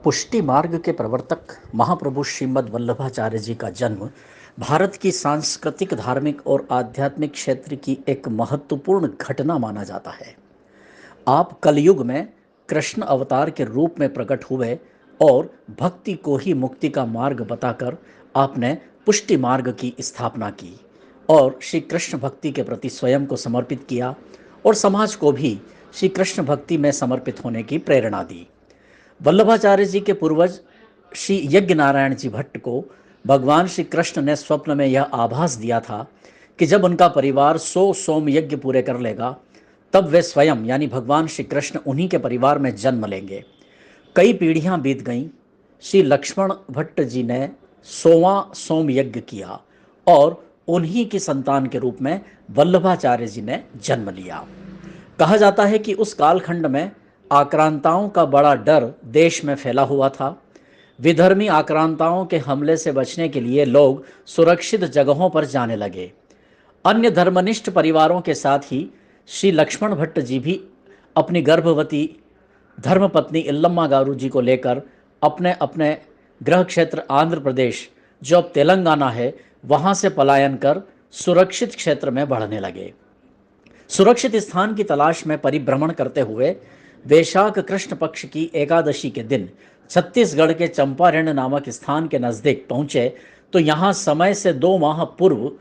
पुष्टि मार्ग के प्रवर्तक महाप्रभु श्रीमद् वल्लभाचार्य जी का जन्म भारत की सांस्कृतिक, धार्मिक और आध्यात्मिक क्षेत्र की एक महत्वपूर्ण घटना माना जाता है। आप कलयुग में कृष्ण अवतार के रूप में प्रकट हुए और भक्ति को ही मुक्ति का मार्ग बताकर आपने पुष्टि मार्ग की स्थापना की और श्री कृष्ण भक्ति के प्रति स्वयं को समर्पित किया और समाज को भी श्री कृष्ण भक्ति में समर्पित होने की प्रेरणा दी। वल्लभाचार्य जी के पूर्वज श्री यज्ञ नारायण जी भट्ट को भगवान श्री कृष्ण ने स्वप्न में यह आभास दिया था कि जब उनका परिवार 100 सोम यज्ञ पूरे कर लेगा तब वे स्वयं यानी भगवान श्री कृष्ण उन्हीं के परिवार में जन्म लेंगे। कई पीढ़ियां बीत गईं। श्री लक्ष्मण भट्ट जी ने 100वां सोम यज्ञ किया और उन्हीं की संतान के रूप में वल्लभाचार्य जी ने जन्म लिया। कहा जाता है कि उस कालखंड में आक्रांताओं का बड़ा डर देश में फैला हुआ था। विधर्मी आक्रांताओं के हमले से बचने के लिए लोग सुरक्षित जगहों पर जाने लगे। अन्य धर्मनिष्ठ परिवारों के साथ ही श्री लक्ष्मण भट्ट जी भी अपनी गर्भवती धर्मपत्नी इल्लम्मा गारू जी को लेकर अपने अपने गृह क्षेत्र आंध्र प्रदेश, जो अब तेलंगाना है, वहां से पलायन कर सुरक्षित क्षेत्र में बढ़ने लगे। सुरक्षित स्थान की तलाश में परिभ्रमण करते हुए वैशाख कृष्ण पक्ष की एकादशी के दिन छत्तीसगढ़ के चंपारण नामक स्थान के नजदीक पहुंचे तो यहाँ समय से 2 माह पूर्व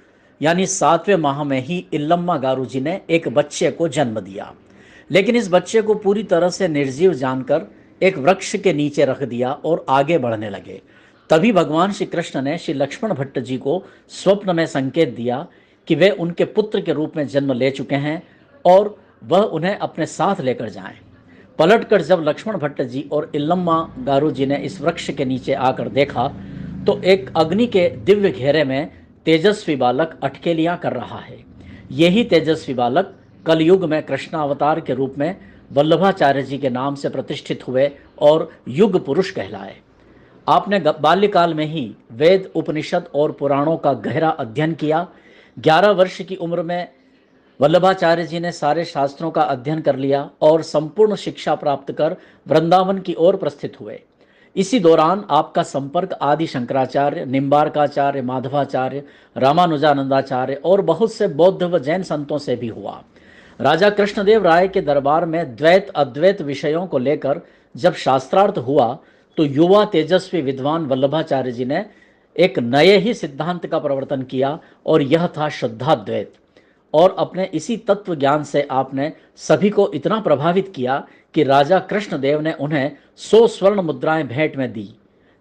यानी 7वें माह में ही इल्लम्मा गारू जी ने एक बच्चे को जन्म दिया। लेकिन इस बच्चे को पूरी तरह से निर्जीव जानकर एक वृक्ष के नीचे रख दिया और आगे बढ़ने लगे। तभी भगवान श्री कृष्ण ने श्री लक्ष्मण भट्ट जी को स्वप्न में संकेत दिया कि वे उनके पुत्र के रूप में जन्म ले चुके हैं और वह उन्हें अपने साथ लेकर जाएं। पलटकर जब लक्ष्मण भट्ट जी और इल्लम्मा गारू जी ने इस वृक्ष के नीचे आकर देखा तो एक अग्नि के दिव्य घेरे में तेजस्वी बालक अटकेलियां कर रहा है। यही तेजस्वी बालक कलयुग में कृष्णावतार के रूप में वल्लभाचार्य जी के नाम से प्रतिष्ठित हुए और युग पुरुष कहलाए। आपने बाल्यकाल में ही वेद, उपनिषद और पुराणों का गहरा अध्ययन किया। 11 वर्ष की उम्र में वल्लभाचार्य जी ने सारे शास्त्रों का अध्ययन कर लिया और संपूर्ण शिक्षा प्राप्त कर वृंदावन की ओर प्रस्थित हुए। इसी दौरान आपका संपर्क आदि शंकराचार्य, निम्बारकाचार्य, माधवाचार्य, रामानुजानंदाचार्य और बहुत से बौद्ध व जैन संतों से भी हुआ। राजा कृष्णदेव राय के दरबार में द्वैत अद्वैत विषयों को लेकर जब शास्त्रार्थ हुआ तो युवा तेजस्वी विद्वान वल्लभाचार्य जी ने एक नए ही सिद्धांत का प्रवर्तन किया और यह था शुद्धाद्वैत। और अपने इसी तत्व ज्ञान से आपने सभी को इतना प्रभावित किया कि राजा कृष्णदेव ने उन्हें 100 स्वर्ण मुद्राएं भेंट में दी,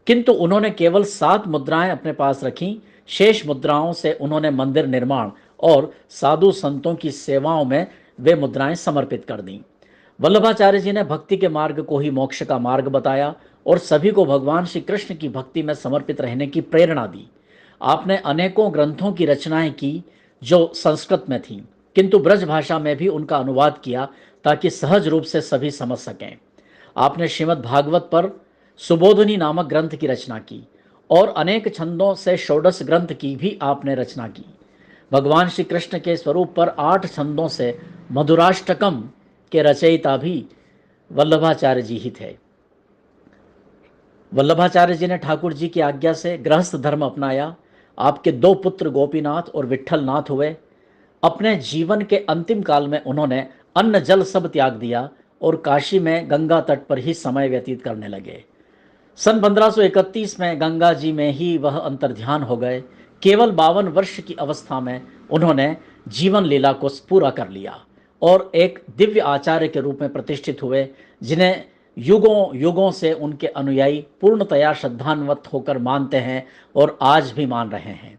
किंतु उन्होंने केवल 7 मुद्राएं अपने पास रखीं। शेष मुद्राओं से उन्होंने मंदिर निर्माण और साधु संतों की सेवाओं में वे मुद्राएं समर्पित कर दी। वल्लभाचार्य जी ने भक्ति के मार्ग को ही मोक्ष का मार्ग बताया और सभी को भगवान श्री कृष्ण की भक्ति में समर्पित रहने की प्रेरणा दी। आपने अनेकों ग्रंथों की रचनाएं की जो संस्कृत में थीं, किंतु ब्रज भाषा में भी उनका अनुवाद किया ताकि सहज रूप से सभी समझ सकें। आपने श्रीमद् भागवत पर सुबोधनी नामक ग्रंथ की रचना की और अनेक छंदों से षोडश ग्रंथ की भी आपने रचना की। भगवान श्री कृष्ण के स्वरूप पर 8 छंदों से मधुराष्टकम के रचयिता भी वल्लभाचार्य जी ही थे। वल्लभाचार्य जी ने ठाकुर जी की आज्ञा से गृहस्थ धर्म अपनाया। आपके 2 पुत्र गोपीनाथ और विट्ठलनाथ हुए। अपने जीवन के अंतिम काल में उन्होंने अन्न जल सब त्याग दिया और काशी में गंगा तट पर ही समय व्यतीत करने लगे। सन 1531 में गंगा जी में ही वह अंतर्ध्यान हो गए। केवल 52 वर्ष की अवस्था में उन्होंने जीवन लीला को पूरा कर लिया और एक दिव्य आचार्य के रूप में प्रतिष्ठित हुए, जिन्हें युगों युगों से उनके अनुयायी पूर्णतया श्रद्धान्वित होकर मानते हैं और आज भी मान रहे हैं।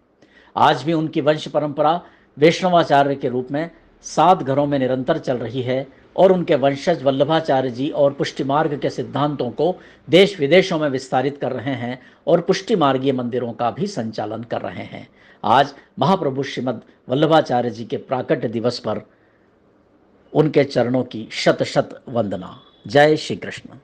आज भी उनकी वंश परंपरा वैष्णवाचार्य के रूप में 7 घरों में निरंतर चल रही है और उनके वंशज वल्लभाचार्य जी और पुष्टि मार्ग के सिद्धांतों को देश विदेशों में विस्तारित कर रहे हैं और पुष्टि मार्गीय मंदिरों का भी संचालन कर रहे हैं। आज महाप्रभु श्रीमद् वल्लभाचार्य जी के प्राकट्य दिवस पर उनके चरणों की शत शत वंदना। जय श्री कृष्ण।